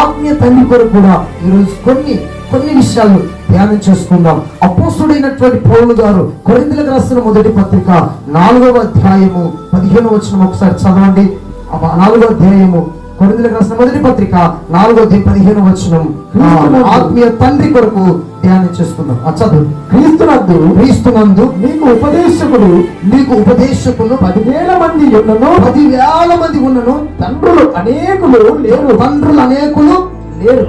ఆత్మీయ తండ్రి కొరకు కూడా ఈరోజు కొన్ని విషయాలు ధ్యానం చేసుకుందాం. అపోస్తుడైనటువంటి పౌలు గారు కొరింథీయులకు రాసిన మొదటి పత్రిక 4వ అధ్యాయము 15వ వచనం ఒకసారి చదవండి. 4వ అధ్యాయము కొరింథీయులకు రాసిన మొదటి పత్రిక 4వ అధ్యాయం 15వ వచనం ఆత్మీయ తండ్రి కొరకు ధ్యానం చేసుకుందాం. చదువు. క్రీస్తునందు నీకు ఉపదేశకులు 10,000 మంది ఉన్నను, 10,000 మంది ఉన్నను, తండ్రులు అనేకులు లేరు.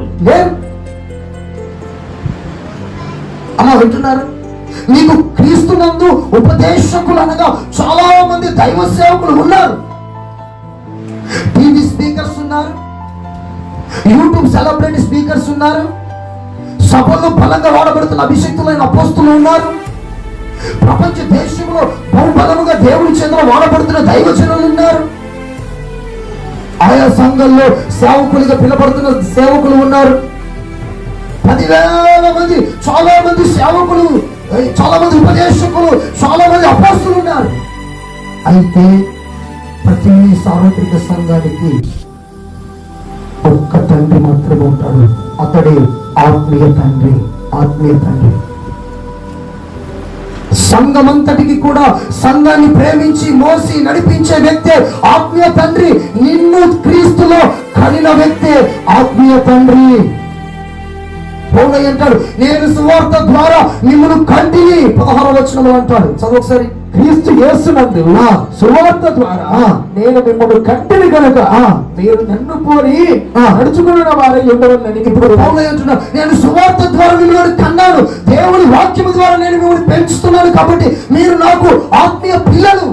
అలా వింటున్నారు? నీకు క్రీస్తునందు ఉపదేశకులు అనగా చాలా మంది దైవ సేవకులు ఉన్నారు. టీవీ స్పీకర్స్ ఉన్నారు, యూట్యూబ్ సెలబ్రిటీ స్పీకర్స్ ఉన్నారు, సభలో బలంగా వాడబడుతున్న అభిషక్తులైన అపోస్తులు ఉన్నారు, ప్రపంచ దేశంలో బహుబలముగా దేవుని చేత వాడబడుతున్న దైవజనులు ఉన్నారు, ఆయా సంఘంలో సేవకులుగా పిలబడుతున్న సేవకులు ఉన్నారు. 10,000 మంది, చాలా మంది సేవకులు, చాలా మంది ఉపదేశకులు, చాలా మంది అపోస్తులు ఉన్నారు. అయితే ప్రతి సార్వత్రిక సంఘానికి ఒక్క తండ్రి మాత్రమే ఉంటాడు. అతడే ఆత్మీయ తండ్రి. సంఘమంతటికి కూడా సంఘాన్ని ప్రేమించి మోసి నడిపించే వ్యక్తే ఆత్మీయ తండ్రి. నిన్ను క్రీస్తులో కనిన వ్యక్తే ఆత్మీయ తండ్రి. పౌలు అంటాడు, నేను సువార్త ద్వారా మిమ్మల్ని కంటిని 16వ వచనంలో అంటాడు. చదువు ఒకసారి. క్రీస్తు యేసునందు సువార్త ద్వారా నేను మిమ్మల్ని కంటిని కనుక మీరు నన్ను కోరి నడుచుకున్న వారే ఉండవని. ఇప్పుడు పౌలు అంటున్నా, నేను సువార్త ద్వారా మిమ్మల్ని కన్నాను, దేవుని వాక్యము ద్వారా నేను మిమ్మల్ని పెంచుతున్నాను, కాబట్టి మీరు నాకు ఆత్మీయ పిల్లలు.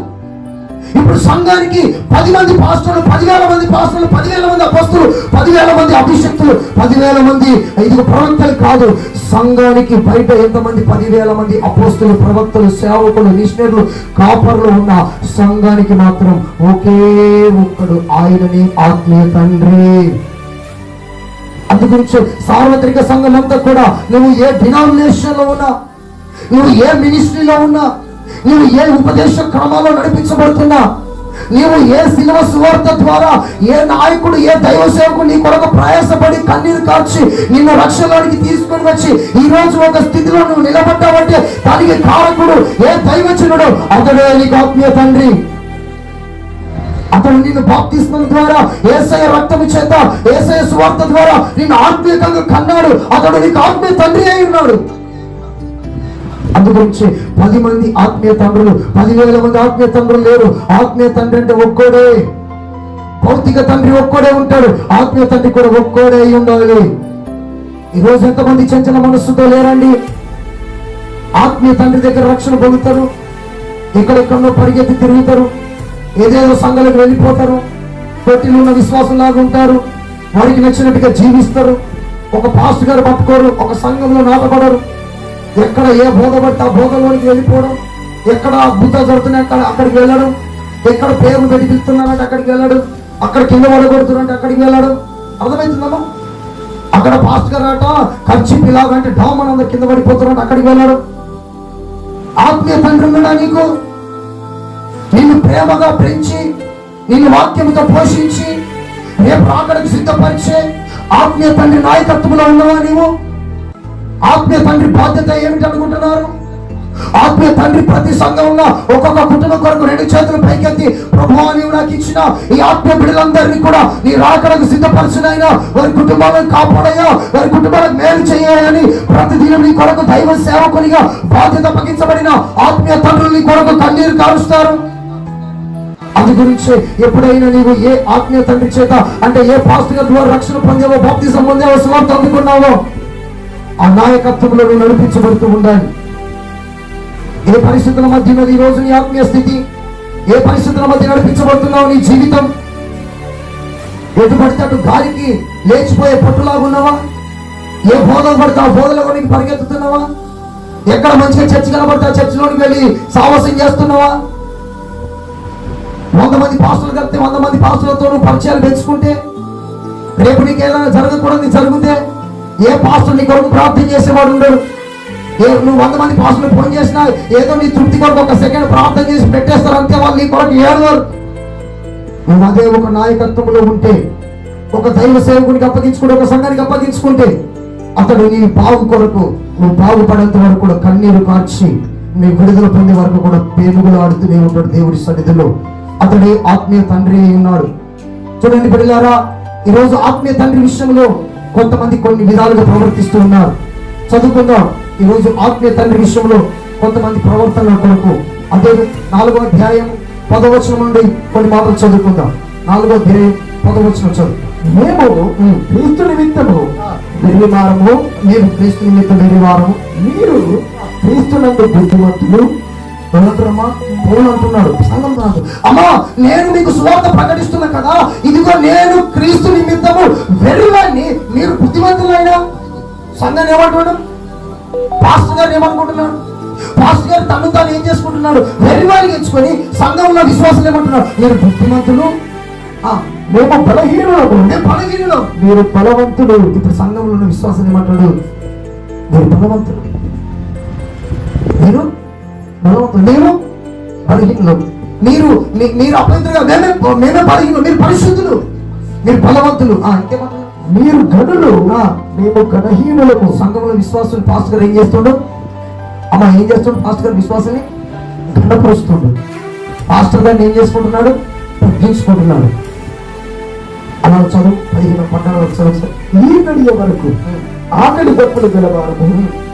ఇప్పుడు సంఘానికి 10 మంది పాస్టర్లు, 10,000 మంది పాస్టర్లు, 10,000 మంది అపోస్తులు, 10,000 మంది అభిషక్తులు, 10,000 మంది ఐదుగురు ప్రవక్తలు కాదు. సంఘానికి బయట ఎంతమంది 10,000 మంది అపోస్తులు, ప్రవక్తలు, సేవకులు, మిషనరీలు, కాపర్లు ఉన్న సంఘానికి మాత్రం ఒకే ఒక్కడు, ఆయననే ఆత్మీయ తండ్రి. అందుగురించి సార్వత్రిక సంఘం అంతా కూడా నువ్వు ఏ డినామినేషన్ లో ఉన్నా, నువ్వు ఏ మినిస్ట్రీలో ఉన్నా, నీవు ఏ ఉపదేశ క్రమాల్లో నడిపించబడుతున్నా, నీవు ఏ శిలువ సువార్త ద్వారా ఏ నాయకుడు, ఏ దైవ సేవకుడు నీ కొరకు ప్రయాసపడి కన్నీరు కార్చి నిన్ను రక్షణలోనికి తీసుకుని వచ్చి ఈ రోజు ఒక స్థితిలో నువ్వు నిలబడ్డావంటే దానికి కారకుడు ఏ దైవజనుడు, అతడే నీకు ఆత్మీయ తండ్రి. అతడు నిన్ను బాప్తిస్మం ద్వారా, యేసయ్య రక్తము చేత, యేసయ్య సువార్త ద్వారా నిన్ను ఆత్మీయంగా కన్నాడు. అతడు నీకు ఆత్మీయ తండ్రి అయి ఉన్నాడు. అందుగురించి 10 మంది ఆత్మీయ తండ్రులు, 10,000 మంది ఆత్మీయ తండ్రులు లేరు. ఆత్మీయ తండ్రి అంటే ఒక్కోడే. భౌతిక తండ్రి ఒక్కోడే ఉంటాడు, ఆత్మీయ తండ్రి కూడా ఒక్కోడే అయి ఉండాలి. ఈరోజు ఎంతమంది చంచల మనస్సుతో లేరండి? ఆత్మీయ తండ్రి దగ్గర రక్షణ పొందుతారు, ఎక్కడెక్కడో పరిగెత్తి తిరుగుతారు, ఏదేదో సంఘాలకు వెళ్ళిపోతారు, పొట్టిలో ఉన్న విశ్వాసం లాగా ఉంటారు, వారికి నచ్చినట్టుగా జీవిస్తారు. ఒక పాస్టర్ గారు పట్టుకోరు, ఒక సంఘంలో నాటపడరు, ఎక్కడ ఏ బోధ పడితే ఆ బోధలోనికి వెళ్ళిపోవడం, ఎక్కడ అద్భుతాలు జరుగుతున్నాయి అక్కడికి వెళ్ళడం, ఎక్కడ పేరు పెట్టి పిలుస్తున్నారంటే అక్కడికి వెళ్ళడం, అక్కడ కింద పడగొడుతున్నారంటే అక్కడికి వెళ్ళడం. అర్థమవుతుందమ్మా? అక్కడ పాస్టర్ గారు అట ఖర్చు ఇలాగంటే డామన్ అందరు కింద పడిపోతున్నారంటే అక్కడికి వెళ్ళడం. ఆత్మీయ తండ్రి ఉన్నాడా నీకు? నిన్ను ప్రేమగా పెంచి, నిన్ను వాక్యంతో పోషించి, రేపు రాకడానికి సిద్ధపరిచే ఆత్మీయ తండ్రి నాయకత్వంలో ఉన్నావా నీవు? ఆత్మీయ తండ్రి బాధ్యత ఏమిటి అనుకుంటున్నారు? ఆత్మీయ తండ్రి ప్రతి సంఘంలో ఒక్కొక్క కుటుంబం కొరకు 2 చేతులు పైకెత్తి, ప్రభువా నీవు నాకు ఇచ్చిన ఈ ఆత్మీయ బిడ్డలందరినీ కూడా నీ రాకడకు సిద్ధపరచునైనా, వారి కుటుంబాలను కాపాడయ్యా, వారి కుటుంబాలకు మేలు చేయాలని ప్రతిదినం నీ కొరకు దైవ సేవకునిగా బాధ్యత అప్పగించబడిన ఆత్మీయ తండ్రులు నీ కొరకు కన్నీరు కారుస్తారు. అది గురించి ఎప్పుడైనా నీవు ఏ ఆత్మీయ తండ్రి చేత అంటే ఏ పాస్టర్ ద్వారా రక్షణ పొందావో, బాప్తిజం పొందావో, సువార్త అందుకున్నావో, ఆ నాయకత్వంలో నువ్వు నడిపించబడుతూ ఉండాలి. ఏ పరిస్థితుల మధ్య ఈ రోజు నీ ఆత్మీయ స్థితి, ఏ పరిస్థితుల మధ్య నడిపించబడుతున్నావు నీ జీవితం? ఎటు పడితే అటు గాలికి లేచిపోయే పట్టులాగున్నావా? ఏ బోధలు పడితే ఆ బోధలో నీకు పరిగెత్తుతున్నావా? ఎక్కడ మంచిగా చర్చి కనబడితే ఆ చర్చిలోనికి వెళ్ళి సాహసం చేస్తున్నావా? 100 మంది పాస్టర్లు కలిపితే 100 మంది పాస్టర్లతో పరిచయాలు పెంచుకుంటే, రేపు నీకు ఏదైనా జరగకూడదు జరిగితే ఏ పాస్టర్ నీ కొరకు ప్రార్థన చేసేవాడు ఉండడు. నువ్వు 100 మంది పాస్టర్లు ఫోన్ చేసినా ఏదో నీ తృప్తి కొరకు 1 సెకండ్ ప్రార్థన చేసి పెట్టేస్తారు, అంతే. వాళ్ళు నీ కొరకు ఏడవారు. నువ్వు అదే ఒక నాయకత్వంలో ఉంటే ఒక దైవ సేవకునికి అప్పగించుకుంటే, ఒక సంఘానికి అప్పగించుకుంటే అతడు నీ బాగు కొరకు నువ్వు బాగుపడేంత వరకు కూడా కన్నీరు కార్చి నీ విడుదల పొందే వరకు కూడా పేరుగులు ఆడుతూనే ఉంటాడు దేవుడి సన్నిధిలో. అతడే ఆత్మీయ తండ్రి అయి ఉన్నాడు. చూడండి బిడ్డలారా, ఈరోజు ఆత్మీయ తండ్రి విషయంలో కొంతమంది కొన్ని విధాలుగా ప్రవర్తిస్తూ ఉన్నారు. చదువుకుందాం. ఈరోజు ఆత్మీయ తండ్రి విషయంలో కొంతమంది ప్రవర్తన కొరకు అదే 4వ అధ్యాయం 10వ వచనం నుండి కొన్ని మాటలు చదువుకుందాం. 4వ అధ్యాయం 10వ వచనం చదువు. మేము క్రీస్తు నిమిత్తము వెర్రివారము, మీరు క్రీస్తు నిమిత్తం వెర్రివారము, మీరు క్రీస్తునందు బుద్ధిమంతులు. పౌలు అంటున్నాడు సంఘం కాదు, అమ్మా నేను మీకు సువార్త ప్రకటిస్తున్నా కదా, ఇదిగో నేను క్రీస్తు నిమిత్తము వెర్రివాడిని, మీరు బుద్ధిమంతులైనా. సంఘాన్ని ఏమంటున్నాడు? పాస్టర్ గారు ఏమనుకుంటున్నాడు? పాస్టర్ గారు తను తాను ఏం చేసుకుంటున్నాడు? వెర్రివాడిని ఎంచుకొని సంఘంలో విశ్వాసం ఏమంటున్నాడు? మీరు బుద్ధిమంతులు, మేము బలహీనులకు, నేను బలహీనులు, మీరు బలవంతులు. ఇప్పుడు సంఘంలో ఉన్న విశ్వాసం ఏమంటాడు? మీరు బలవంతులు, మీరు బలవంతులు, నేను బలహీనులు. మీరు అభ్యంతరంగా మేమే బలహీనులు, మీరు పరిశుద్ధులు, మీరు బలవంతులు. ఇంకేమంటారు? మీరు గనులు, మేము గణహీనులకు. సంఘంలో విశ్వాసం పాస్టర్ గారు ఏం చేస్తుండడు? అమ్మ ఏం చేస్తుండు? పాస్టర్ గారు విశ్వాసాన్ని గణపరుస్తుండు. పాస్టర్ గారిని ఏం చేసుకుంటున్నాడు? తగ్గించుకుంటున్నాడు. అలా చదువు 15-14 చదువు. ఈ గడియ వరకు ఆకలి దప్పులు గలవారము,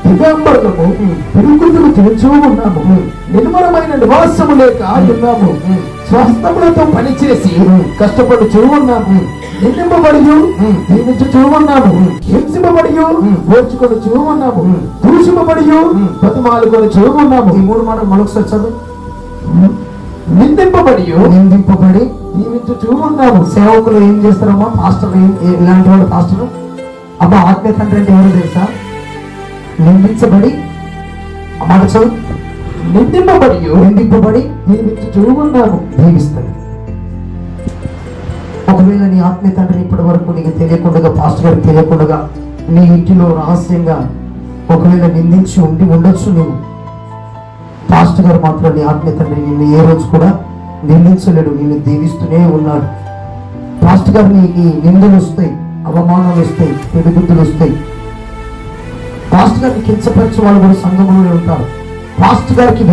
దిగంబరులము, పెరుగుతులు తినచూ ఉన్నాము, నిర్మలమైన నివాసము లేక ఉన్నాము, స్వస్థములతో పనిచేసి కష్టపడుచూ ఉన్నాము, నిందింపబడి దీవించుచూ ఉన్నాము, హింసింపబడి ఓర్చుకొనుచూ ఉన్నాము, దూషింపబడి బతిమాలుకొనుచూ ఉన్నాము. ఈ 3 మాటలు మరొకసారి చదువు. నిందింపబడి జీవించుచూ ఉన్నాము. సేవకులు ఏం చేస్తారమ్మా? పాస్టర్లు ఇలాంటి వాళ్ళు పాస్టర్లు. అబ్బా ఆత్మీయ తండ్రి అంటే ఎవరు తెలుసా? నిందించబడి, మాట చదువు, నిందింపబడి జీవించుచూ ఉన్నాము, జీవిస్తాడు. ఒకవేళ నీ ఆత్మీయ తండ్రిని ఇప్పటి వరకు నీకు తెలియకుండా, పాస్టర్ గారికి తెలియకుండా నీ ఇంటిలో రహస్యంగా ఒకవేళ నిందించి ఉండొచ్చు. నువ్వు పాస్టర్ గారు మాత్రం నీ ఆత్మీయ తండ్రి నిన్ను ఏ రోజు కూడా నిందించలేడు, నిన్ను దీవిస్తూనే ఉన్నాడు. పాస్టర్ గారు నీకు నిందలు వస్తాయి, అవమానాలు వస్తాయి, పెరుగుతులు వస్తాయి. పాస్టర్ గారిని కించపరిచే వాళ్ళు కూడా సంఘంలోనే ఉంటారు. పాస్టర్ గారికి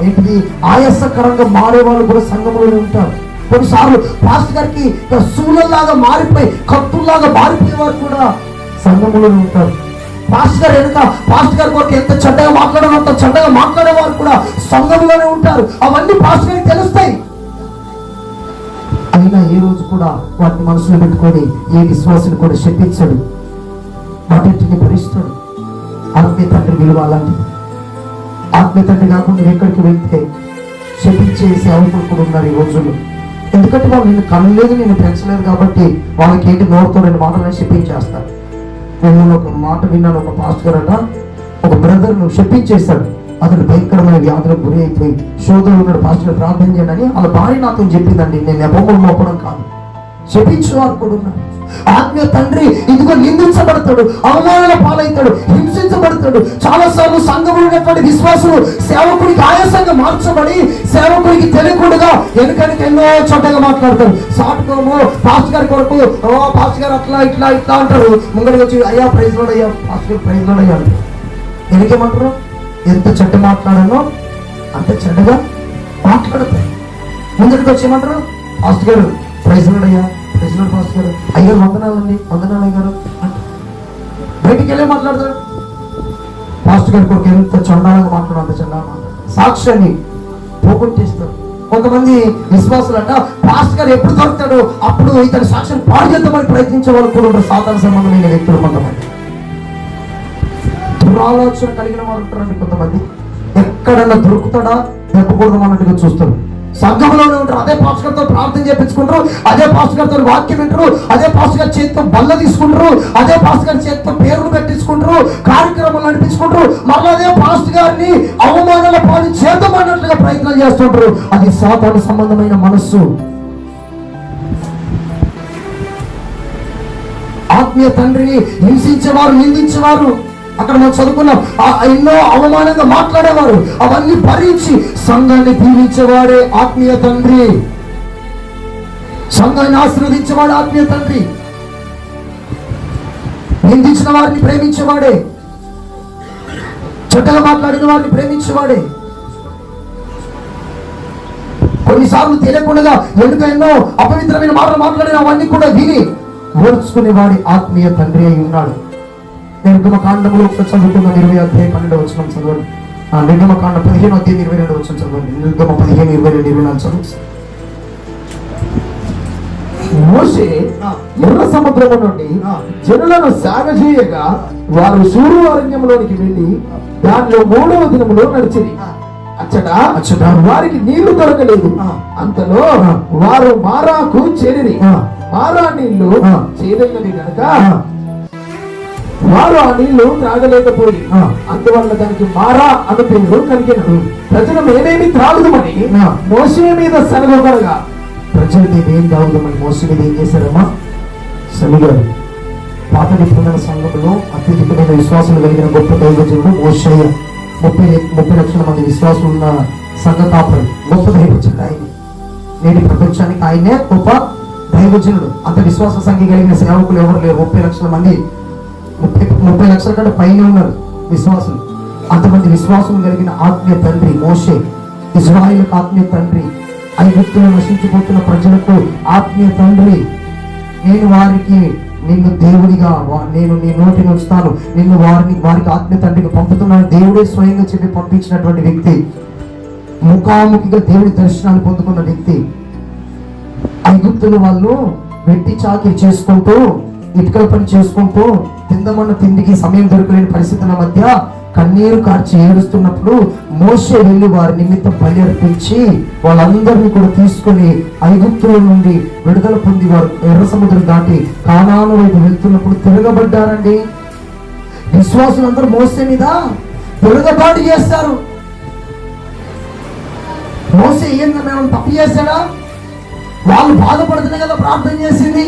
ఏంటిది ఆయాసకరంగా మారే వాళ్ళు కూడా సంఘంలోనే ఉంటారు. కొన్నిసార్లు పాస్టర్ గారికి శూలలాగా మారిపోయి, కత్తుల్లాగా మారిపోయేవారు కూడా సంఘంలోనే ఉంటారు. పాస్టర్ గారు వెనుక పాస్టర్ గారి కొరకు ఎంత చెడ్డగా మాట్లాడాలో అంత చెడ్డగా మాట్లాడేవారు కూడా సంఘంలోనే ఉంటారు. అవన్నీ పాస్టర్ గారికి తెలుస్తాయి. అయినా ఏ రోజు కూడా వాటిని మనసులో పెట్టుకొని ఏ విశ్వాసాన్ని కూడా శపించాడు, వాటిని భరిస్తాడు. ఆత్మీయ తండ్రి విలువ అలాంటిది. ఆత్మీయ తండ్రి కాకుండా ఎక్కడికి వెళ్తే శపించే సేవకులు కూడా ఉన్నారు ఈ రోజుల్లో. ఎందుకంటే వాళ్ళు నిన్ను కనలేదు, నేను పెంచలేదు కాబట్టి వాళ్ళకి ఏంటి నోరుతో 2 మాటలను శపించేస్తారు. నేను ఒక మాట విన్నాను, ఒక పాస్టర్ గారు ఒక బ్రదర్ ను శపించేశాడు. అతను భయంకరమైన వ్యాధులకు గురి అయిపోయి శోధన ఉన్నాడు, పాస్టర్ ప్రార్థన చేయండి అని వాళ్ళ భార్య నాతో చెప్పిందండి. నేను నెపములు మోపడం కాదు, శపించేవారు కూడా ఉన్నారు. ఆత్మీయ తండ్రి ఇదిగో నిందించబడతాడు, అవమానాల పాలవుతాడు, హింసించబడతాడు. చాలా సార్లు సంఘంలో ఉన్నటువంటి విశ్వాసులు సేవకుడికి ఆయాసంగా మార్చబడి సేవకుడికి తెలియకుండా వెనుకనికి ఎన్నో చోటగా మాట్లాడతారు. సాటుకోమో పాస్టర్ గారి కొరకు, పాస్టర్ గారు అట్లా ఇట్లా ఇట్లా అంటారు. ముంగడికి వచ్చి అయ్యా ప్రైజ్ లోడ్ అయ్యా, పాస్టర్ గారు ప్రైజ్ లోడ్ అయ్యా అంటారు. వెనకేమంటారు? ఎంత చెడ్డ మాట్లాడానో అంత చెడ్డగా మాట్లాడతారు. ముందడికి వచ్చి ఏమంటారు? పాస్టర్ గారు ప్రైజ్ లోడ్ అయ్యా, ప్రైజ్ లోడ్ పాస్టర్ గారు, అయ్యారు వందనాలండి, వందనాలు అయ్యారు అంటే బయటికి వెళ్ళే మాట్లాడతారు. పాస్టర్ గారి కొరకు ఎంత చండాలంగా మాట్లాడు, అంత చండాలంగా మాట్లాడతారు. సాక్ష్యాన్ని పోగొట్టేస్తారు. కొంతమంది విశ్వాసులంట పాస్టర్ గారు ఎప్పుడు దొరుకుతాడు అప్పుడు ఇతని సాక్ష్యం పాడు చేద్దామని ప్రయత్నించే వాళ్ళు కూడా ఉంటారు. సాధారణ సంబంధమైన వ్యక్తులు కొంతమంది, దురాలోచన కలిగిన వారు ఉంటారండి. కొంతమంది ఎక్కడన్నా దొరుకుతాడా దొరకకూడదు అన్నట్టుగా చూస్తారు. సంఘంలోనే ఉంటారు, అదే పాస్టర్ గారితో ప్రార్థన చేయించుకుంటారు, అదే పాస్టర్ గారితో వాక్యం వింటారు, అదే పాస్టర్ గారి చేతితో బల్ల తీసుకుంటారు, అదే పాస్టర్ గారి చేతితో పేర్లు పెట్టించుకుంటారు, కార్యక్రమాలు నడిపించుకుంటారు. మళ్ళీ అదే పాస్టర్ గారిని అవమానాల పాలు చేద్దామన్నట్లుగా ప్రయత్నం చేస్తుంటారు. అది సాతాను సంబంధమైన మనస్సు. ఆత్మీయ తండ్రిని హింసించేవారు, నిందించేవారు, అక్కడ మనం చదువుకున్నాం, ఎన్నో అవమానంగా మాట్లాడేవారు, అవన్నీ భరించి సంఘాన్ని దీవించేవాడే ఆత్మీయ తండ్రి. సంఘాన్ని ఆశీర్వదించేవాడు ఆత్మీయ తండ్రి. నిందించిన వారిని ప్రేమించేవాడే, చెడ్డగా మాట్లాడిన వారిని ప్రేమించేవాడే. కొన్నిసార్లు తెలియకుండా ఎందుకు ఎన్నో అపవిత్రమైన మాటలు మాట్లాడిన అవన్నీ కూడా విని ఓర్చుకునేవాడి ఆత్మీయ తండ్రి అయి ఉన్నాడు. నిర్గమకాండంలో ఒకసారి చదువుకున్న 20:12 చదవండి. నిర్గమకాండం 15:22 చదవండి. నిర్గమ 15:22 చదువు. మోషే ఎర్ర సముద్రము నుండి జనులను సాగజేయగా వారు సూరు అరణ్యంలోనికి వెళ్ళి దానిలో 3వ దినములో నడిచింది. అచ్చట వారికి నీళ్లు దొరకలేదు. అంతలో వారు మారాకు చేరిరి. మారా నీళ్లు చేదైనది కనుక వారు ఆ నీళ్లు త్రాగలేకపోయి, అందువల్ల దానికి మారా అను పేరు కలిగిన. ప్రజలు మేమేమి త్రాగుదమని మోషే మీద సనగొకరుగా. ప్రజలు మేమేం తాగుదామని మోషే మీద ఏం చేశారమ్మా? సనిగారు. పాత నిబంధన సంఘంలో అత్యధికమైన విశ్వాసాలు కలిగిన గొప్ప దైవజనుడు మోషేయ. 30 లక్షల మంది విశ్వాసులు ఉన్న సంఘ కాపరి, గొప్ప దైవజనుడు ఆయన. నేటి ప్రపంచానికి ఆయనే గొప్ప దైవజనుడు. అంత విశ్వాస సంఖ్య కలిగిన సేవకులు ఎవరు లేరు. 30 లక్షల మంది, 30 లక్షల కంటే పైన ఉన్నారు విశ్వాసులు. అంతమంది విశ్వాసం కలిగిన ఆత్మీయ తండ్రి మోషే. ఇశ్రాయేలుకు ఆత్మీయ తండ్రి, ఐగుప్తులో నశించిపోతున్న ప్రజలకు ఆత్మీయ తండ్రి. నేను వారికి నిన్ను దేవుడిగా నేను నీ నోటిని ఉంచుతాను, నిన్ను వారికి ఆత్మీయ తండ్రికి పంపుతున్నాను. దేవుడే స్వయంగా చెప్పి పంపించినటువంటి వ్యక్తి. ముఖాముఖిగా దేవుడి దర్శనాన్ని పొందుకున్న వ్యక్తి. ఐగుప్తులు వాళ్ళు వెట్టి చాకిరి చేసుకుంటూ, ఇటుకల పని చేసుకుంటూ, తిందమన్న తిండికి సమయం దొరకలేని పరిస్థితుల మధ్య కన్నీరు కార్చి ఏడుస్తున్నప్పుడు మోషే వెళ్ళి వారి నిమిత్తం బలి అర్పించి వాళ్ళందరినీ కూడా తీసుకొని ఐగుప్తుల నుండి విడుదల పొంది వారు ఎర్ర సముద్రం దాటి కానాను వైపు వెళ్తున్నప్పుడు తిరగబడ్డారండి. విశ్వాసులందరూ మోసే మీద తిరగబాటు చేస్తారు. మోసే ఏంటన్నా తప్పు చేశాడా? వాళ్ళు బాధపడుతున్నా కదా ప్రార్థన చేసింది.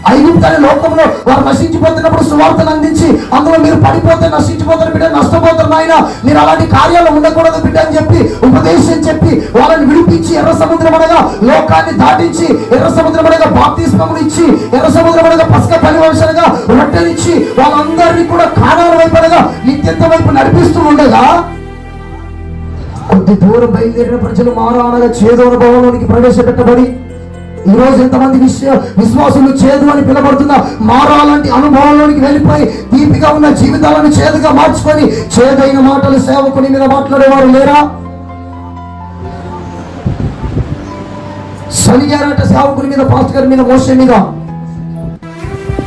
ఐగుప్తు అనే లోకంలో వారు నశించిపోతున్నప్పుడు సువార్తను అందించి అందులో మీరు పడిపోతే నశించిపోతారు బిడ్డ, నష్టపోతారు నాయన, మీరు అలాంటి కార్యాలు ఉండకూడదు బిడ్డ అని చెప్పి ఉపదేశం చెప్పి వాళ్ళని విడిపించి ఎర్ర సముద్రం అనగా లోకాన్ని దాటించి, ఎర్ర సముద్రం అనగా బాప్తిస్మములు ఇచ్చి, ఎర్ర సముద్రం అనగా పస్క బలివంశనగా రొట్టెనిచ్చి వాళ్ళందరినీ కూడా కానాను వైపు అనగా నిత్యత్వం వైపు నడిపిస్తూ ఉండగా కొద్ది దూరం బయలుదేరిన ప్రజలు మారా అనగా చేదు అనుభవంలోనికి ప్రవేశపెట్టబడి ఈరోజు ఎంతమంది విశ్వాసులు చేదు అని పిలబడుతున్న మారా లాంటి అనుభవంలోనికి వెళ్ళిపోయి తీపిగా ఉన్న జీవితాలను చేదుగా మార్చుకొని చేదైన మాటలు సేవకుని మీద మాట్లాడేవారు లేరా? సనిగారట సేవకుని మీద, పాస్టర్ గారి మీద, మోషే మీద.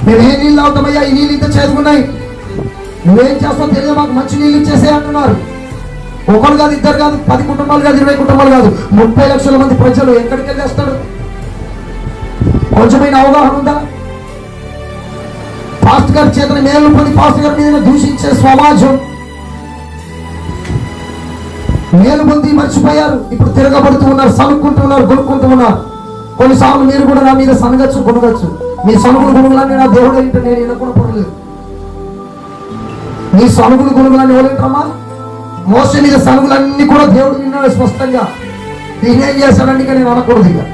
మేము ఏ నీళ్ళు అవుతామయ్యా, ఈ నీళ్ళు ఇంత చేదుకున్నాయి, నువ్వేం చేస్తావు తెలియదు, మాకు మంచి నీళ్ళు ఇచ్చేసే అంటున్నారు. ఒకరు కాదు, ఇద్దరు కాదు, 10 కుటుంబాలు కాదు, 20 కుటుంబాలు కాదు, 30 లక్షల మంది ప్రజలు ఎక్కడికి వెళ్ళేస్తాడు? కొంచెమైన అవగాహన ఉందా? పాస్టర్ గారి చేతను మేలు పొంది పాస్టర్ గారి మీద దూషించే సమాజం, మేలు పొంది మర్చిపోయారు. ఇప్పుడు తిరగబడుతూ ఉన్నారు, సనుక్కుంటూ ఉన్నారు, కొనుక్కుంటూ ఉన్నారు. కొన్నిసార్లు మీరు కూడా నా మీద సనగచ్చు, కొనగచ్చు. మీ సనుగులు గుణుగులన్నీ నా దేవుడు ఏంటో నేను వినకుండా పడలేదు. మీ సనుగులు గుణుగులన్నీ ఎవరేంటమ్మా? మోసే మీద సనుగులన్నీ కూడా దేవుడు విన్నాడు స్పష్టంగా. నేనేం చేశాడండి ఇక నేను అనకూడదు. ఇక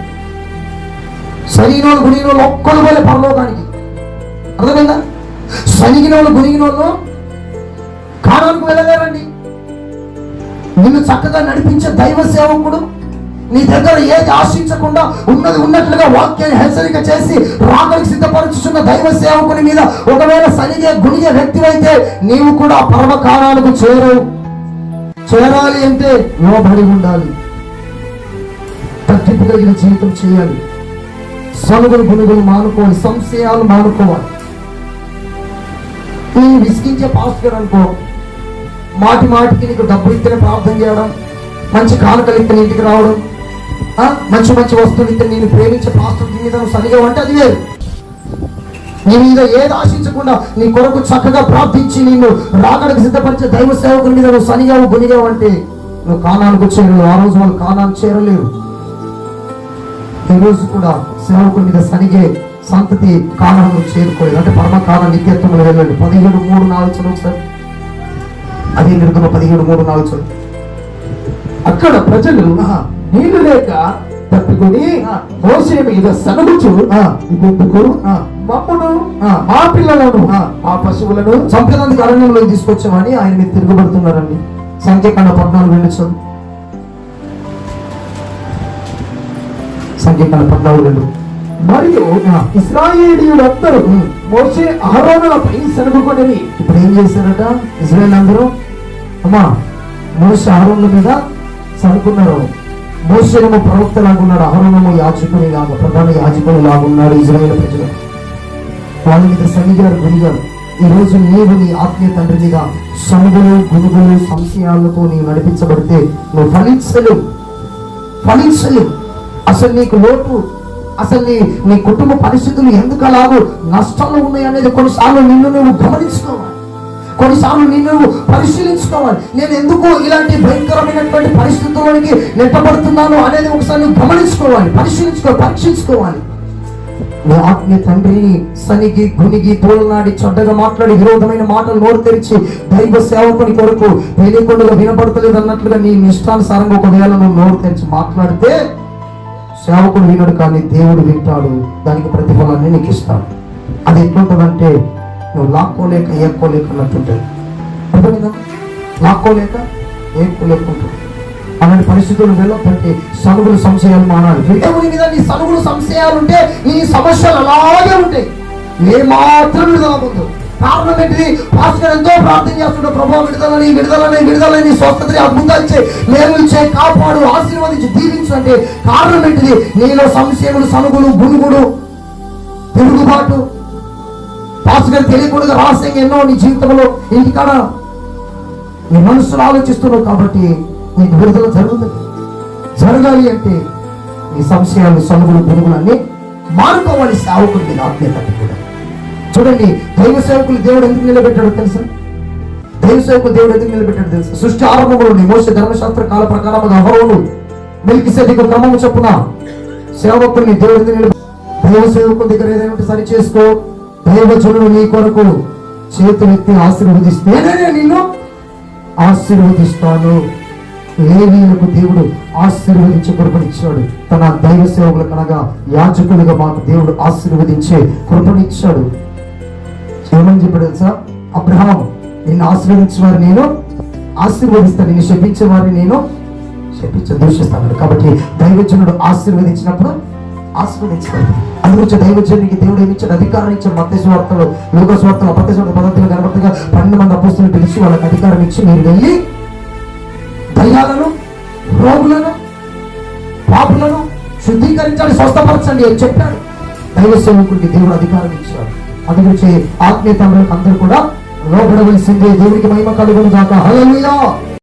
సరిగినోళ్ళు గుణిగినోళ్ళు ఒక్కరు పోలే పరలోకానికి. అర్థమైందా? సనిగినోళ్ళు గుణిగినోళ్ళు కానానికి వెళ్ళలేరండి. నిన్ను చక్కగా నడిపించే దైవ సేవకుడు నీ దగ్గర ఏది ఆశించకుండా ఉన్నది ఉన్నట్లుగా వాక్యాన్ని హెచ్చరిక చేసి రాకడికి సిద్ధపరుచుతున్న దైవ సేవకుని మీద ఒకవేళ సనిగే గుణిగే వ్యక్తివైతే నీవు కూడా పరమకాలాలకు చేరాలి అంటే లోబడి ఉండాలి, తగ్గింపు కలిగిన జీవితం చేయాలి, సనుగులు గుణుగులు మానుకోవాలి, సంశయాలు మానుకోవాలి. ఈ విసిగించే పాస్టర్ అనుకో, మాటి మాటికి నీకు డబ్బు ఇస్తేనే ప్రార్థన చేయడం, మంచి కానుకలు ఇస్తే ఇంటికి రావడం, మంచి మంచి వస్తువులు ఇస్తే నేను ప్రేమించే పాస్టర్ నీ మీద సరిగా అంటే అది వేరు. నీ మీద ఏది ఆశించకుండా నీ కొరకు చక్కగా ప్రార్థించి నిన్ను రాకడికి సిద్ధపరిచే దైవ సేవకుని మీద నువ్వు సనిగావు గునిగావు అంటే నువ్వు కానానికి చేరలేవు. ఆ రోజు వాళ్ళు కానానికి చేరలేరు. ఈ రోజు కూడా సేవకుని మీద సనిగే సంతతి కానాను చేరుకోలేదు. అంటే పరమకాల నిత్యత్వంలో వెళ్ళండి. 17:3-4 చదువు సార్. అది నిర్గమ 17:3-4 చదువు. అక్కడ ప్రజలు నీళ్లు లేక పట్టుకుని ఆ. మోషే మీద సనుగుచు ఆ. ఇదెందుకు ఆ. మమ్మును ఆ. మా పిల్లలను ఆ. మా పశువులను చంపేందుకు అరణ్యంలోకి తీసుకొచ్చామని ఆయన మీద తిరగబడుతున్నారండి. సంఖ్యాకాండ 14 వెళ్ళొచ్చు. సంఖ్యాకాండ 14 మరియు ఇశ్రాయేలీయులందరూ మోషే అహరోనులపై సనుగుకొనిరి. ఇప్పుడు ఏం చేశారట ఇజ్రాయెల్ అందరూ? అమ్మా, మోషే అహరోనుల మీద సనుకున్నారు. మోషేనేమో ప్రవక్త లాగున్నాడు, అహరోనేమో యాజకుని లాగా, ప్రధాన యాజకుని లాగున్నాడు. ఇజ్రాయెల్ ప్రజలు వాళ్ళ మీద సన్నిగారు, గురిగారు. ఈ రోజు నీవు నీ ఆత్మీయ తండ్రినిగా సనుగులు, గునుగులు, సంశయాలతో నీవు నడిపించబడితే నువ్వు ఫలించలేవు. అసలు నీకు లోటు, అసలు నీ కుటుంబ పరిస్థితులు ఎందుకు అలాగూ నష్టాలు ఉన్నాయి అనేది కొన్నిసార్లు నిన్ను నువ్వు గమనించుకోవాలి, కొన్నిసార్లు నిన్ను నువ్వు పరిశీలించుకోవాలి. నేను ఎందుకు ఇలాంటి భయంకరమైనటువంటి పరిస్థితుల్లోనికి నెట్టబడుతున్నాను అనేది ఒకసారి నువ్వు గమనించుకోవాలి, పరీక్షించుకోవాలి. నీ ఆత్మీయ తండ్రిని సనిగి, గునిగి, తోలనాడి, చెడ్డగా మాట్లాడి, విరోధమైన మాటలు నోరు తెరిచి దైవ సేవకుని కొరకు తెలియకుండా వినపడతలేదు అన్నట్లుగా నీ ఇష్టానుసారంగా ఒకవేళ నువ్వు నోరు తెరిచి మాట్లాడితే సేవకుడు వినడు, కానీ దేవుడు వింటాడు. దానికి ప్రతిఫలాన్ని నీకు ఇస్తాడు. అది ఎట్లుంటుందంటే నువ్వు లాక్కోలేక ఏక్కోలేక అన్నట్టుంటుంది. అర్థమైందా? లాక్కోలేక ఏక్కోలేకుంటుంది. అలాంటి పరిస్థితులు వెళ్ళొద్దంటే సనుగులు, సంశయాలు మానాలి. దేవుని మీద నీ సనుగులు, సంశయాలు ఉంటే నీ సమస్యలు అలాగే ఉంటాయి, ఏమాత్రం విడుదల పొందు. కారణం ఏంటిది? పాస్టర్ ఎంతో ప్రార్థన చేస్తుంటే ప్రభావ విడుదలని స్వస్థతని అద్భుతాలు చే, మేలు చే, కాపాడు, ఆశీర్వదించి, దీవించు అంటే కారణం ఏంటిది? నీలో సంశయములు, సనుగులు, గునుగుడు, తిరుగుబాటు, పాస్టర్ తెలియకుండా రహస్యంగా ఎన్నో నీ జీవితంలో ఇంటికాడ నీ మనసులో ఆలోచిస్తున్నావు. కాబట్టి నీకు విడుదల జరగాలి అంటే నీ సంశయాలు, సనుగులు, గునుగులు అన్ని మానుకోవాలి. సేవకుడి మీద ఆత్మీయత కూడా చూడండి. దైవ సేవకులు దేవుడు ఎందుకు నిలబెట్టాడో తెలుసా? సృష్టి ఆరంభంలో మోషే ధర్మశాస్త్ర కాల ప్రకారం అహరోను, మెల్కీసెదెకు క్రమము చొప్పున సేవకుల్ని దేవుడు ఎందుకు నిలబెట్టాడు? దైవ సేవకుల దగ్గర ఏదైనా సరి చేసుకో. దైవజనుడు నీ కొరకు చేతులెత్తి ఆశీర్వదిస్తే నేనే నిన్ను ఆశీర్వదిస్తాను. లేవీయులకు దేవుడు ఆశీర్వదించే కృపనిచ్చాడు. తన దైవ సేవకులకు అనగా యాజకులుగా మాకు దేవుడు ఆశీర్వదించే కృపనిచ్చాడు. ఏమని చెప్పాడు తెలుసా? అబ్రహాం, నిన్ను ఆశీర్వదించే వారిని నేను ఆశీర్వదిస్తాను, నిన్ను శపించే వారిని నేను దూషిస్తాను. కాబట్టి దైవజనుడు ఆశీర్వదించినప్పుడు ఆశీర్వదించాడు. అందుగురించి దైవజనుడికి దేవుడు ఏమిచ్చాడు? అధికారం ఇచ్చాడు. మత్తయి సువార్తలో, లూకా సువార్తలో, మత్తయి సువార్త 10 కనబడతగా 12 మంది అపోస్తలులను పిలిచి వాళ్ళకి అధికారం ఇచ్చి మీరు వెళ్ళి దయ్యాలను, రోగులను, పాపులను శుద్ధీకరించాలి, స్వస్థపరచండి అని చెప్పాడు. దైవ సేవకుడికి దేవుడు అధికారం ఇచ్చాడు. అందుగురించి ఆత్మీయ తండ్రులకు అందరూ కూడా లోబడవలసిందే. దేవుడికి మహిమ కలుగును గాక. హల్లెలూయా.